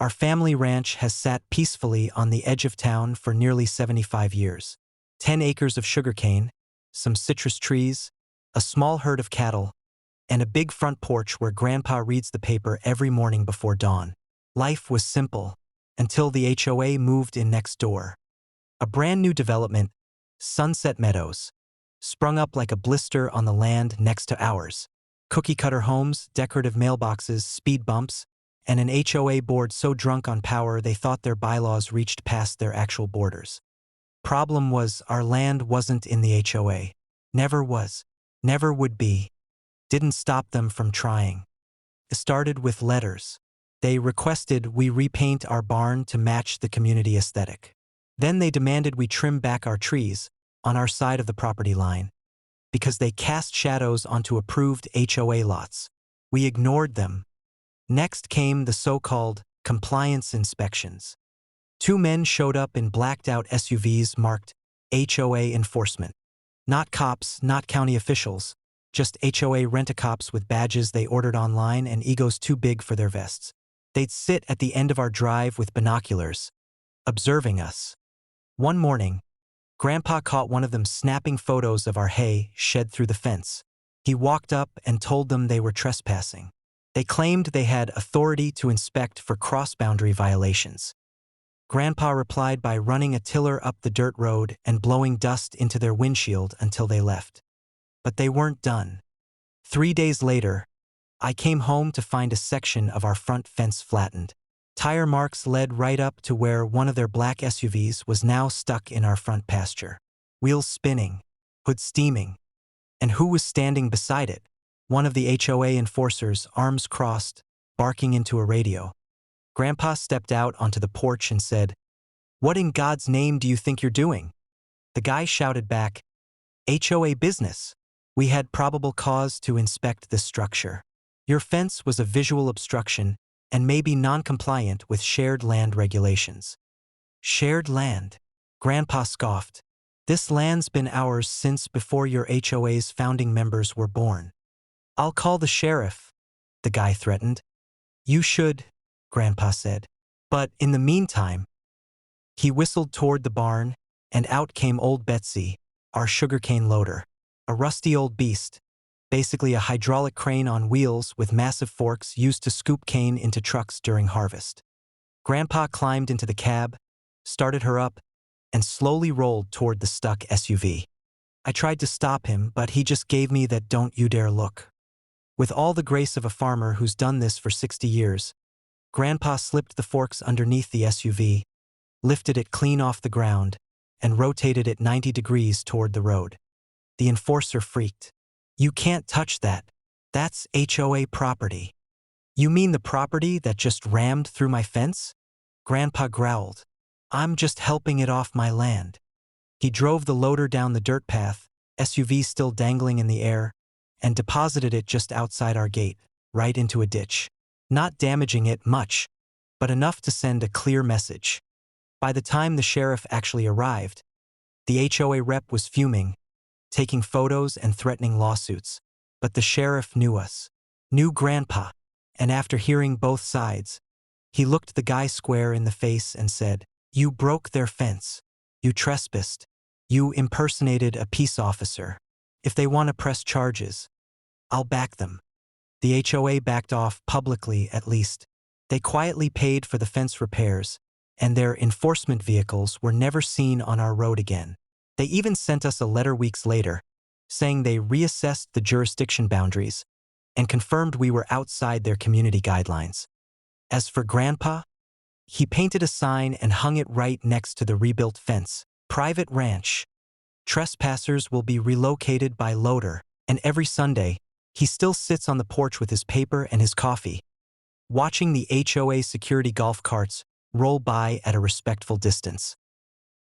Our family ranch has sat peacefully on the edge of town for nearly 75 years. 10 acres of sugarcane, some citrus trees, a small herd of cattle, and a big front porch where Grandpa reads the paper every morning before dawn. Life was simple, until the HOA moved in next door. A brand new development, Sunset Meadows, sprung up like a blister on the land next to ours. Cookie-cutter homes, decorative mailboxes, speed bumps, and an HOA board so drunk on power they thought their bylaws reached past their actual borders. Problem was, our land wasn't in the HOA. Never was. Never would be. Didn't stop them from trying. It started with letters. They requested we repaint our barn to match the community aesthetic. Then they demanded we trim back our trees, on our side of the property line, because they cast shadows onto approved HOA lots. We ignored them. Next came the so-called compliance inspections. 2 men showed up in blacked-out SUVs marked HOA enforcement. Not cops, not county officials, just HOA rent-a-cops with badges they ordered online and egos too big for their vests. They'd sit at the end of our drive with binoculars, observing us. One morning, Grandpa caught one of them snapping photos of our hay shed through the fence. He walked up and told them they were trespassing. They claimed they had authority to inspect for cross-boundary violations. Grandpa replied by running a tiller up the dirt road and blowing dust into their windshield until they left. But they weren't done. 3 days later, I came home to find a section of our front fence flattened. Tire marks led right up to where one of their black SUVs was now stuck in our front pasture. Wheels spinning, hood steaming. And who was standing beside it? One of the HOA enforcers, arms crossed, barking into a radio. Grandpa stepped out onto the porch and said, "What in God's name do you think you're doing?" The guy shouted back, "HOA business. We had probable cause to inspect this structure. Your fence was a visual obstruction and may be non-compliant with shared land regulations." Shared land? Grandpa scoffed. This land's been ours since before your HOA's founding members were born. "I'll call the sheriff," the guy threatened. "You should," Grandpa said. "But in the meantime," he whistled toward the barn, and out came old Betsy, our sugarcane loader. A rusty old beast, basically a hydraulic crane on wheels with massive forks used to scoop cane into trucks during harvest. Grandpa climbed into the cab, started her up, and slowly rolled toward the stuck SUV. I tried to stop him, but he just gave me that "don't you dare" look. With all the grace of a farmer who's done this for 60 years, Grandpa slipped the forks underneath the SUV, lifted it clean off the ground, and rotated it 90 degrees toward the road. The enforcer freaked. "You can't touch that. That's HOA property." "You mean the property that just rammed through my fence?" Grandpa growled. "I'm just helping it off my land." He drove the loader down the dirt path, SUV still dangling in the air, and deposited it just outside our gate, right into a ditch. Not damaging it much, but enough to send a clear message. By the time the sheriff actually arrived, the HOA rep was fuming, taking photos and threatening lawsuits. But the sheriff knew us, knew Grandpa, and after hearing both sides, he looked the guy square in the face and said, "You broke their fence. You trespassed. You impersonated a peace officer. If they want to press charges, I'll back them." The HOA backed off publicly, at least. They quietly paid for the fence repairs, and their enforcement vehicles were never seen on our road again. They even sent us a letter weeks later, saying they reassessed the jurisdiction boundaries and confirmed we were outside their community guidelines. As for Grandpa, he painted a sign and hung it right next to the rebuilt fence. "Private ranch. Trespassers will be relocated by loader." And every Sunday, he still sits on the porch with his paper and his coffee, watching the HOA security golf carts roll by at a respectful distance.